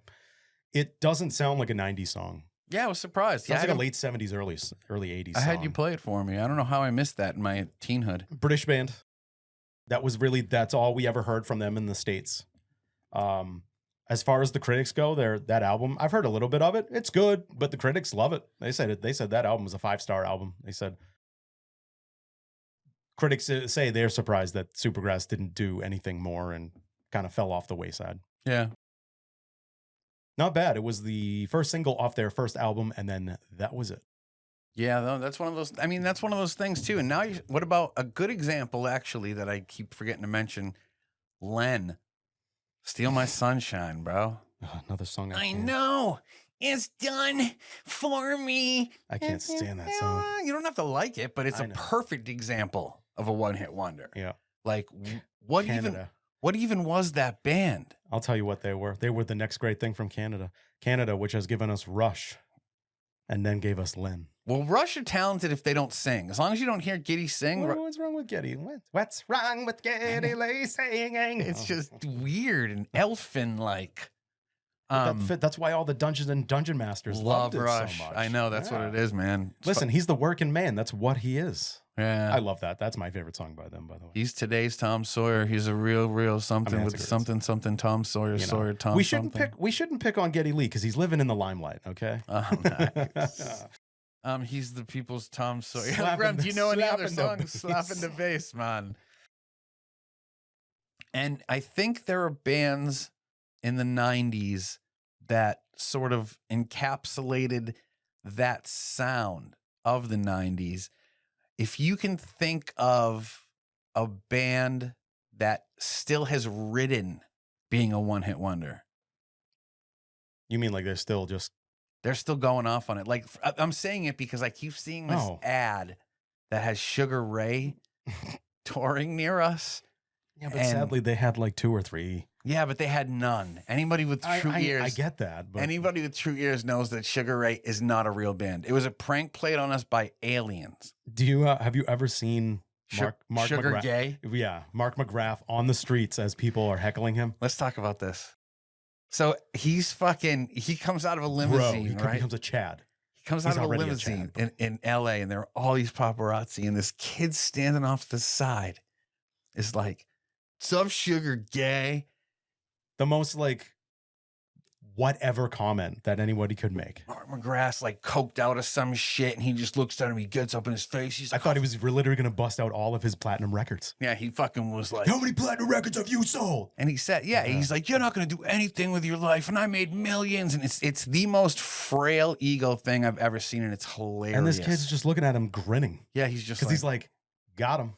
Speaker 1: It doesn't sound like a 90s song.
Speaker 2: Yeah, I was surprised.
Speaker 1: Sounds like a late 70s, early 80s
Speaker 2: I
Speaker 1: song.
Speaker 2: had you play it for me. I don't know how I missed that in my teenhood.
Speaker 1: British band. That's all we ever heard from them in the States. As far as the critics go, that album, I've heard a little bit of it. It's good, but the critics love it. They said that album was a 5-star album. They said critics say they're surprised that Supergrass didn't do anything more and kind of fell off the wayside.
Speaker 2: Yeah.
Speaker 1: Not bad. It was the first single off their first album, and then that was it.
Speaker 2: Yeah, no, that's one of those. I mean, that's one of those things too. And now, what about a good example, actually, that I keep forgetting to mention? Len, "Steal My Sunshine," bro.
Speaker 1: Another song.
Speaker 2: I know. It's done for me.
Speaker 1: I can't stand that song.
Speaker 2: You don't have to like it, but it's a perfect example of a one-hit wonder.
Speaker 1: Yeah.
Speaker 2: Like, what
Speaker 1: Canada.
Speaker 2: even was that band?
Speaker 1: I'll tell you what they were. They were the next great thing from Canada. Canada, which has given us Rush and then gave us Len.
Speaker 2: Well, Rush are talented if they don't sing. As long as you don't hear Giddy sing.
Speaker 1: What's wrong with Geddy? What's wrong with Geddy Lee singing?
Speaker 2: It's just weird and elfin-like.
Speaker 1: That's why all the Dungeons and Dungeon Masters
Speaker 2: love
Speaker 1: loved
Speaker 2: Rush.
Speaker 1: it so much.
Speaker 2: I know, that's what it is, man.
Speaker 1: Listen, he's the working man. That's what he is.
Speaker 2: Yeah.
Speaker 1: I love that. That's my favorite song by them, by the way.
Speaker 2: He's today's Tom Sawyer. He's a real something with something Tom Sawyer, Sawyer Tom.
Speaker 1: We shouldn't pick on Geddy Lee because he's living in the limelight, okay?
Speaker 2: Oh, nice. He's the people's Tom Sawyer. Rem, do you know any other songs? Slapping the bass, man. And I think there are bands in the 90s that sort of encapsulated that sound of the 90s. If you can think of a band that still has ridden being a one-hit wonder.
Speaker 1: You mean like they're still
Speaker 2: going off on it. Like, I'm saying it because I keep seeing this ad that has Sugar Ray touring near us.
Speaker 1: Yeah, but sadly they had like 2 or 3.
Speaker 2: Yeah, but they had none. Anybody with true ears.
Speaker 1: I get that. But
Speaker 2: anybody with true ears knows that Sugar Ray is not a real band. It was a prank played on us by aliens.
Speaker 1: Do you have you ever seen Mark
Speaker 2: Sugar
Speaker 1: McGrath?
Speaker 2: Gay?
Speaker 1: Yeah, Mark McGrath on the streets as people are heckling him.
Speaker 2: Let's talk about this. So he comes out of a limousine,
Speaker 1: Bro, he becomes a Chad.
Speaker 2: He comes out of a limousine in LA, and there are all these paparazzi, and this kid standing off the side is like, "Sup, Sugar Gay?"
Speaker 1: The most like whatever comment that anybody could make.
Speaker 2: Mark McGrath's like coked out of some shit, and he just looks at him. He gets up in his face. He's like,
Speaker 1: I thought he was literally going to bust out all of his platinum records.
Speaker 2: Yeah, he fucking was like,
Speaker 1: "How many platinum records have you sold?"
Speaker 2: And he said, he's like, "You're not going to do anything with your life, and I made millions." And it's the most frail ego thing I've ever seen, and it's hilarious.
Speaker 1: And this kid's just looking at him grinning.
Speaker 2: Yeah, he's just
Speaker 1: because he's like, got him.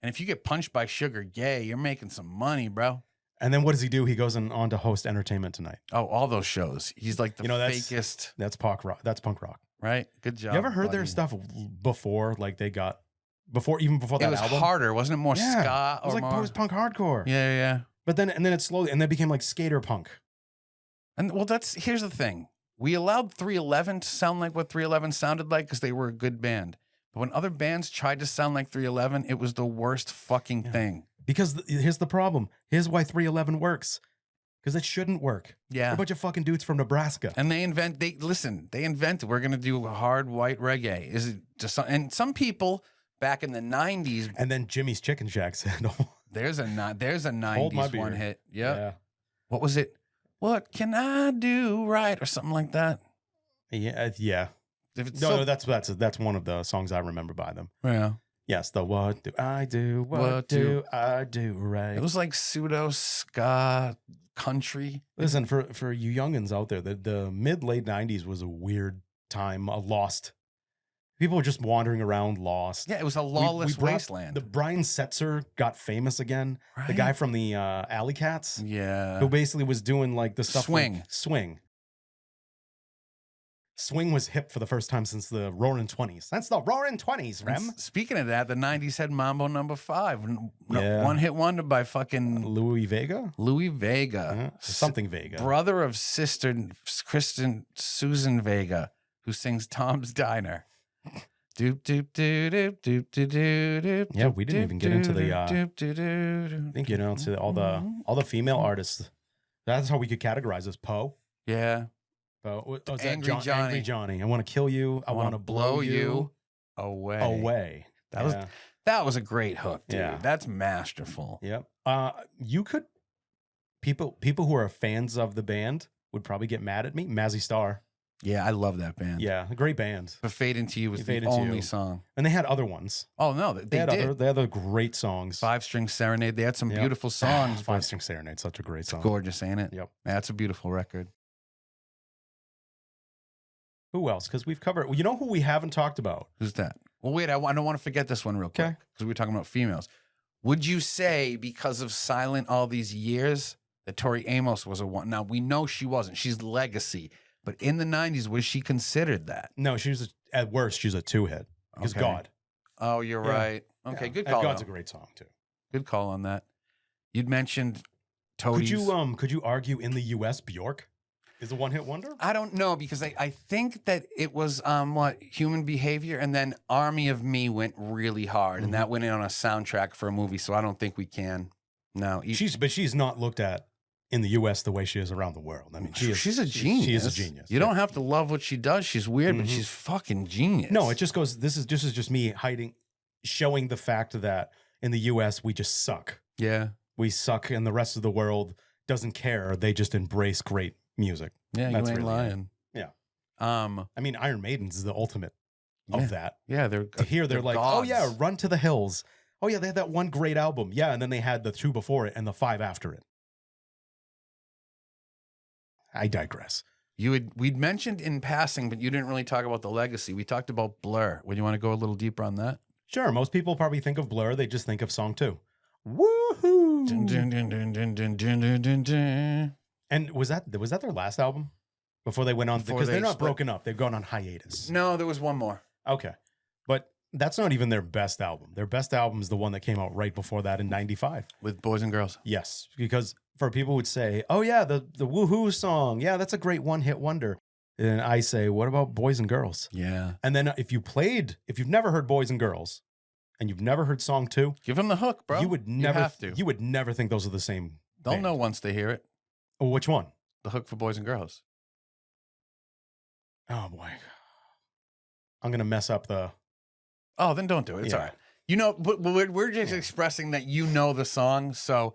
Speaker 2: And if you get punched by Sugar Gay, you're making some money, bro.
Speaker 1: And then what does he do? He goes on to host Entertainment Tonight.
Speaker 2: Oh, all those shows. He's like the fakest.
Speaker 1: That's punk rock. That's punk rock.
Speaker 2: Right? Good job.
Speaker 1: You ever heard their stuff before? Like they got even before that album?
Speaker 2: It was harder, wasn't it? More ska.
Speaker 1: It was like post-punk hardcore.
Speaker 2: Yeah.
Speaker 1: But then it slowly and then became like skater punk.
Speaker 2: And well, here's the thing. We allowed 311 to sound like what 311 sounded like because they were a good band. But when other bands tried to sound like 311, it was the worst fucking thing. Because
Speaker 1: here's the problem. Here's why 311 works. Because it shouldn't work.
Speaker 2: Yeah.
Speaker 1: They're a bunch of fucking dudes from Nebraska.
Speaker 2: And they invented, we're going to do hard white reggae. Is it just, and some people back in the 90s.
Speaker 1: And then Jimmy's Chicken Shack said,
Speaker 2: there's a 90s one hit. Yep.
Speaker 1: Yeah.
Speaker 2: What was it? What can I do right? Or something like that.
Speaker 1: Yeah. Yeah. No, that's one of the songs I remember by them.
Speaker 2: Yeah.
Speaker 1: Yes, the what do I do? What do I do right?
Speaker 2: It was like pseudo ska country.
Speaker 1: Listen, for you youngins out there, the mid-late 90s was a weird time, a lost. People were just wandering around lost.
Speaker 2: Yeah, it was a lawless wasteland.
Speaker 1: The Brian Setzer got famous again. Right. The guy from the Alley Cats.
Speaker 2: Yeah.
Speaker 1: Who basically was doing like the stuff
Speaker 2: Swing.
Speaker 1: Swing was hip for the first time since the Roaring 20s. That's the Roaring 20s, Rem.
Speaker 2: Speaking of that, the 90s had Mambo No. 5. One hit wonder by fucking
Speaker 1: Louis Vega?
Speaker 2: Louis Vega.
Speaker 1: Something Vega.
Speaker 2: Brother of sister Kristen Susan Vega, who sings Tom's Diner. Doop doop doop doop doop doop doop.
Speaker 1: Yeah, we didn't even get into the to all the female artists. That's how we could categorize as Poe.
Speaker 2: Yeah.
Speaker 1: Angry Johnny. I want to kill you. I want to blow you away.
Speaker 2: That was a great hook, dude.
Speaker 1: Yeah.
Speaker 2: That's masterful.
Speaker 1: Yep. You could people who are fans of the band would probably get mad at me. Mazzy Star.
Speaker 2: Yeah, I love that band.
Speaker 1: Yeah, a great band.
Speaker 2: But Fade Into You was the only song.
Speaker 1: And they had other ones.
Speaker 2: Oh no, they
Speaker 1: had
Speaker 2: did.
Speaker 1: They had other great songs.
Speaker 2: 5-String Serenade. They had some beautiful songs.
Speaker 1: 5-String Serenade, such a great song.
Speaker 2: Gorgeous, ain't it?
Speaker 1: Yep.
Speaker 2: That's a beautiful record.
Speaker 1: Who else? Because we've covered. You know who we haven't talked about?
Speaker 2: Who's that? Well, wait, I don't want to forget this one real quick
Speaker 1: Okay.
Speaker 2: because we were talking about females. Would you say because of Silent all these years that Tori Amos was a one? Now, we know she wasn't. She's legacy. But in the 90s, was she considered that?
Speaker 1: No, at worst, she's a 2-hit. Because
Speaker 2: Okay.
Speaker 1: God.
Speaker 2: Oh, you're
Speaker 1: Yeah.
Speaker 2: right. Okay,
Speaker 1: Yeah.
Speaker 2: good
Speaker 1: And
Speaker 2: call.
Speaker 1: God's
Speaker 2: though.
Speaker 1: a great song, too.
Speaker 2: Good call on that. You'd mentioned Toadies.
Speaker 1: Could you argue in the U.S. Bjork is a one-hit wonder?
Speaker 2: I don't know because I think that it was Human Behavior, and then Army of Me went really hard, and that went in on a soundtrack for a movie. So I don't think we can. No,
Speaker 1: She's not looked at in the U.S. the way she is around the world. I mean,
Speaker 2: she's a genius.
Speaker 1: She is a genius.
Speaker 2: You don't have to love what she does. She's weird, but she's fucking genius.
Speaker 1: No, it just goes. This is just me showing the fact that in the U.S. we just suck.
Speaker 2: Yeah,
Speaker 1: We suck, and the rest of the world doesn't care. They just embrace great music.
Speaker 2: yeah,
Speaker 1: That's
Speaker 2: you ain't
Speaker 1: really it.
Speaker 2: lying.
Speaker 1: Yeah.
Speaker 2: Um,
Speaker 1: I mean, Iron Maiden's the ultimate
Speaker 2: Yeah.
Speaker 1: of that.
Speaker 2: yeah, they're
Speaker 1: To hear they're like,
Speaker 2: gods.
Speaker 1: oh yeah, Run to the Hills. Oh yeah, they had that one great album. Yeah, and then they had the 2 before it and the 5 after it. I digress.
Speaker 2: We'd mentioned in passing, but you didn't really talk about the legacy. We talked about Blur. Would you want to go a little deeper on that?
Speaker 1: Sure, most people probably think of Blur. They just think of song 2. Woohoo!
Speaker 2: Dun, dun, dun, dun, dun, dun, dun, dun, dun, dun.
Speaker 1: And was that their last album before they went on?
Speaker 2: Before
Speaker 1: Because
Speaker 2: they
Speaker 1: they're not
Speaker 2: split.
Speaker 1: broken up. They've gone on hiatus.
Speaker 2: No, there was one more.
Speaker 1: Okay, but that's not even their best album. Their best album is the one that came out right before that in '95.
Speaker 2: With Boys and Girls.
Speaker 1: Yes, because for people who would say, "Oh yeah, the Woohoo song, yeah, that's a great one-hit wonder," and I say, "What about Boys and Girls?"
Speaker 2: Yeah.
Speaker 1: And then if you've never heard Boys and Girls, and you've never heard song 2,
Speaker 2: Give them the hook, bro.
Speaker 1: you would never
Speaker 2: have to.
Speaker 1: you would never think those are the same.
Speaker 2: They'll
Speaker 1: band.
Speaker 2: know once they hear it.
Speaker 1: Oh, which one?
Speaker 2: The hook for Boys and Girls.
Speaker 1: Oh boy, I'm gonna mess up the.
Speaker 2: Oh, then don't do it. It's
Speaker 1: Yeah.
Speaker 2: all right. You know, but we're just
Speaker 1: Yeah.
Speaker 2: expressing that you know the song. So,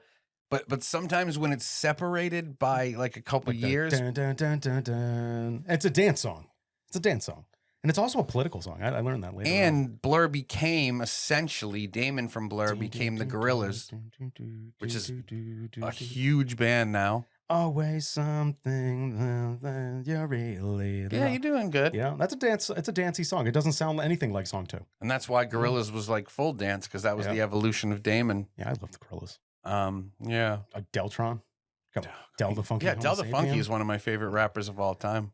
Speaker 2: but sometimes when it's separated by like a couple
Speaker 1: Like the
Speaker 2: years,
Speaker 1: dun, dun, dun, dun, dun. It's a dance song. It's a dance song. And it's also a political song. I learned that later.
Speaker 2: and Blur became essentially Damon from Blur became the Gorillaz, which is a huge band now.
Speaker 1: Always something that you really
Speaker 2: Yeah,
Speaker 1: love.
Speaker 2: you're doing good.
Speaker 1: Yeah, that's a dance. It's a dancey song. It doesn't sound anything like song 2.
Speaker 2: And that's why Gorillaz was like full dance because that was
Speaker 1: Yeah.
Speaker 2: the evolution of Damon.
Speaker 1: Yeah, I love the Gorillaz.
Speaker 2: Yeah.
Speaker 1: Deltron. Come on. Del the Funky.
Speaker 2: Yeah, Del the
Speaker 1: Homo
Speaker 2: Funky
Speaker 1: sapien.
Speaker 2: is one of my favorite rappers of all time.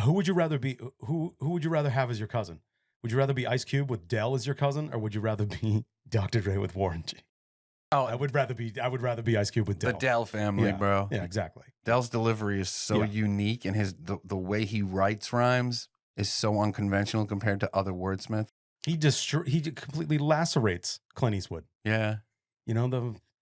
Speaker 1: Who would you rather be? Who would you rather have as your cousin? Would you rather be Ice Cube with Del as your cousin, or would you rather be Dr. Dre with Warren G?
Speaker 2: Oh,
Speaker 1: I would rather be Ice Cube with Del.
Speaker 2: the Del family,
Speaker 1: Yeah.
Speaker 2: bro.
Speaker 1: Yeah, exactly.
Speaker 2: Del's delivery is so
Speaker 1: Yeah.
Speaker 2: unique, and the way he writes rhymes is so unconventional compared to other wordsmiths.
Speaker 1: He completely lacerates Clint Eastwood.
Speaker 2: Yeah.
Speaker 1: You know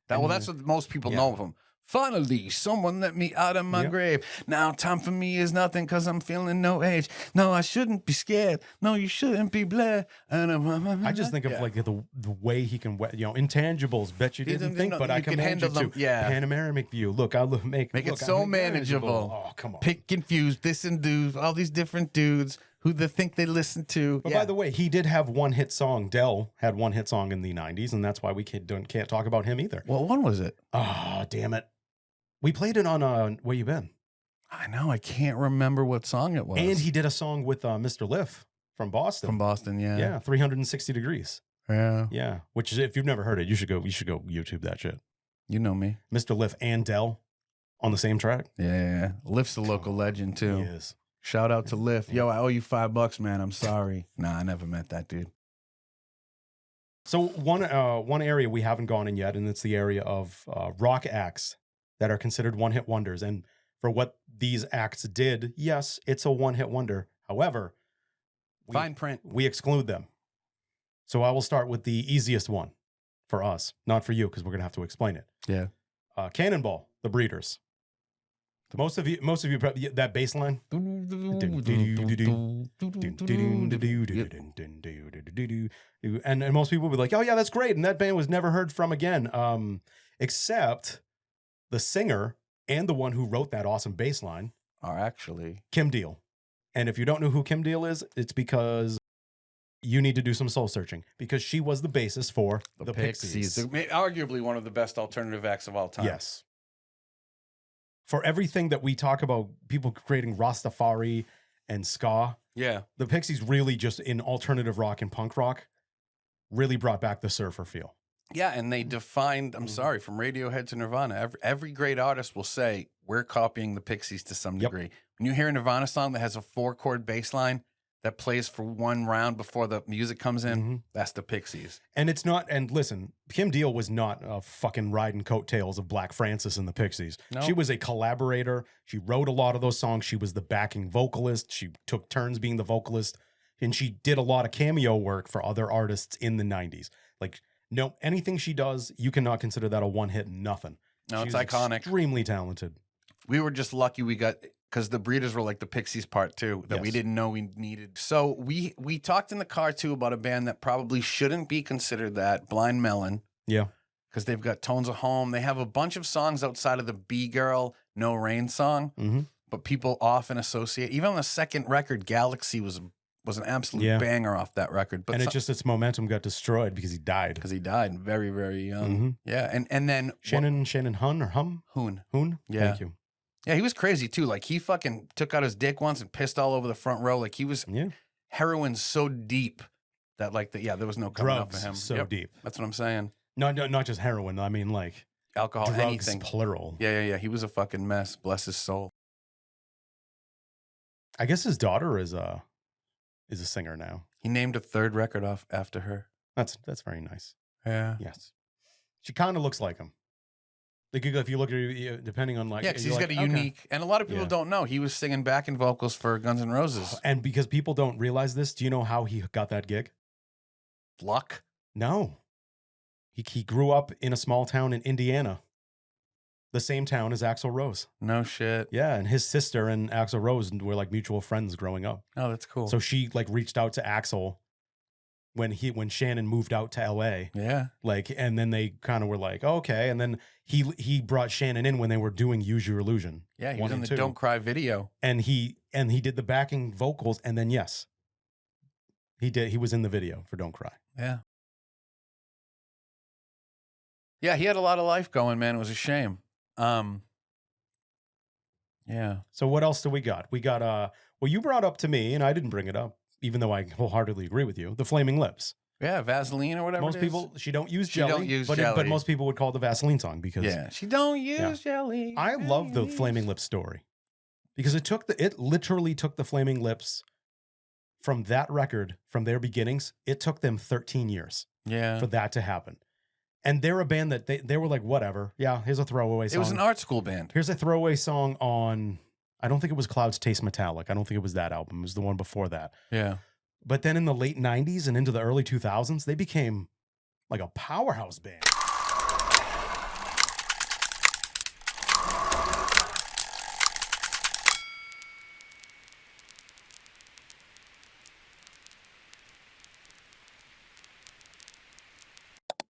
Speaker 2: That's what most people know of him. Finally, someone let me out of my
Speaker 1: Yep.
Speaker 2: grave. Now time for me is nothing because I'm feeling no age. No, I shouldn't be scared. No, you shouldn't be bled.
Speaker 1: I just think of
Speaker 2: Yeah.
Speaker 1: like the way he can, intangibles. Bet you
Speaker 2: He
Speaker 1: didn't
Speaker 2: didn't
Speaker 1: think,
Speaker 2: know
Speaker 1: but
Speaker 2: that
Speaker 1: I
Speaker 2: you
Speaker 1: can
Speaker 2: could
Speaker 1: handle
Speaker 2: handle
Speaker 1: you
Speaker 2: them.
Speaker 1: to
Speaker 2: Yeah.
Speaker 1: panoramic view. Look,
Speaker 2: Make it so manageable.
Speaker 1: Oh, come on.
Speaker 2: Pick confused, this and dudes, all these different dudes who they think they listen to.
Speaker 1: But by the way, he did have one hit song. Del had one hit song in the 90s, and that's why we can't talk about him either.
Speaker 2: What one was it?
Speaker 1: Oh, damn it. We played it on Where You Been.
Speaker 2: I know. I can't remember what song it was.
Speaker 1: And he did a song with Mr. Liff from Boston.
Speaker 2: from Boston, yeah.
Speaker 1: Yeah, 360 Degrees.
Speaker 2: Yeah.
Speaker 1: Yeah, which is, if you've never heard it, you should go YouTube that shit.
Speaker 2: You know me.
Speaker 1: Mr. Liff and Del on the same track.
Speaker 2: Yeah. Lift's a local legend, too.
Speaker 1: He is.
Speaker 2: Shout out to Lift. Yo, I owe you $5, man. I'm sorry. Nah, I never met that dude.
Speaker 1: So one area we haven't gone in yet, and it's the area of rock acts that are considered one-hit wonders. And for what these acts did, yes, it's a one-hit wonder. However,
Speaker 2: Fine print.
Speaker 1: we exclude them. So I will start with the easiest one for us, not for you, because we're gonna have to explain it.
Speaker 2: Yeah.
Speaker 1: Cannonball, the Breeders. Most of you, probably, that bass line. And most people will be like, oh yeah, that's great. And that band was never heard from again. Except the singer and the one who wrote that awesome bass line,
Speaker 2: Are actually.
Speaker 1: Kim Deal. And if you don't know who Kim Deal is, it's because you need to do some soul searching, because she was the bassist for the Pixies.
Speaker 2: Arguably one of the best alternative acts of all time.
Speaker 1: Yes. For everything that we talk about, people creating Rastafari and ska.
Speaker 2: Yeah.
Speaker 1: The Pixies really just in alternative rock and punk rock really brought back the surfer feel.
Speaker 2: Yeah, and they defined, I'm sorry, from Radiohead to Nirvana, every great artist will say, we're copying the Pixies to some degree. When you hear a Nirvana song that has a 4-chord bass line that plays for one round before the music comes in, that's the Pixies.
Speaker 1: And it's not, and listen, Kim Deal was not fucking riding coattails of Black Francis and the Pixies.
Speaker 2: No.
Speaker 1: She was a collaborator. She wrote a lot of those songs. She was the backing vocalist. She took turns being the vocalist. And she did a lot of cameo work for other artists in the 90s. Like, no, anything she does, you cannot consider that a one-hit nothing.
Speaker 2: No,
Speaker 1: She's
Speaker 2: it's iconic.
Speaker 1: Extremely talented.
Speaker 2: We were just lucky we got, because the Breeders were like the Pixies part 2 that we didn't know we needed. So we talked in the car too about a band that probably shouldn't be considered that, Blind Melon.
Speaker 1: Yeah.
Speaker 2: Because they've got Tones of Home. They have a bunch of songs outside of the B-Girl, No Rain song, but people often associate, even on the second record, Galaxy was an absolute banger off that record. But
Speaker 1: and its momentum got destroyed because he died.
Speaker 2: Because he died very, very young. Yeah. And then
Speaker 1: Shannon Hun or Hum?
Speaker 2: Hoon.
Speaker 1: Yeah. Thank you.
Speaker 2: Yeah, he was crazy too. Like he fucking took out his dick once and pissed all over the front row. Like he was heroin so deep that there was no coming up for him.
Speaker 1: So deep.
Speaker 2: That's what I'm saying.
Speaker 1: Not just heroin. I mean like
Speaker 2: alcohol,
Speaker 1: drugs,
Speaker 2: anything.
Speaker 1: Plural.
Speaker 2: Yeah. He was a fucking mess. Bless his soul.
Speaker 1: I guess his daughter is a singer now.
Speaker 2: He named a 3rd record off after her.
Speaker 1: That's very nice.
Speaker 2: Yeah.
Speaker 1: Yes. She kind of looks like him. Like if you look at her, depending on like,
Speaker 2: because he's got a unique, and a lot of people don't know he was singing backing vocals for Guns N' Roses.
Speaker 1: And because people don't realize this, do you know how he got that gig?
Speaker 2: Luck?
Speaker 1: No. He grew up in a small town in Indiana. The same town as Axl Rose.
Speaker 2: No shit.
Speaker 1: Yeah, and his sister and Axl Rose were like mutual friends growing up.
Speaker 2: Oh, that's cool.
Speaker 1: So she like reached out to Axl when Shannon moved out to LA.
Speaker 2: Yeah.
Speaker 1: Like, and then they kind of were like, oh, okay. And then he brought Shannon in when they were doing Use Your Illusion.
Speaker 2: Yeah, he was in the Don't Cry video.
Speaker 1: And he did the backing vocals, and then he was in the video for Don't Cry.
Speaker 2: Yeah. Yeah, he had a lot of life going, man. It was a shame. Yeah.
Speaker 1: So what else do we got? We got well, you brought up to me, and I didn't bring it up, even though I wholeheartedly agree with you, the Flaming Lips.
Speaker 2: Yeah, Vaseline or whatever.
Speaker 1: Most people, she don't use jelly.
Speaker 2: She don't use
Speaker 1: but
Speaker 2: jelly.
Speaker 1: But most people would call it the Vaseline song because
Speaker 2: she don't use jelly.
Speaker 1: I love the Flaming Lips story because it literally took the Flaming Lips from that record, from their beginnings. It took them 13 years for that to happen. And they're a band that they were like, whatever. Yeah, here's a throwaway song.
Speaker 2: It was an art school band.
Speaker 1: Here's a throwaway song on, I don't think it was Clouds Taste Metallic. I don't think it was that album. It was the one before that.
Speaker 2: Yeah.
Speaker 1: But then in the late 90s and into the early 2000s, they became like a powerhouse band.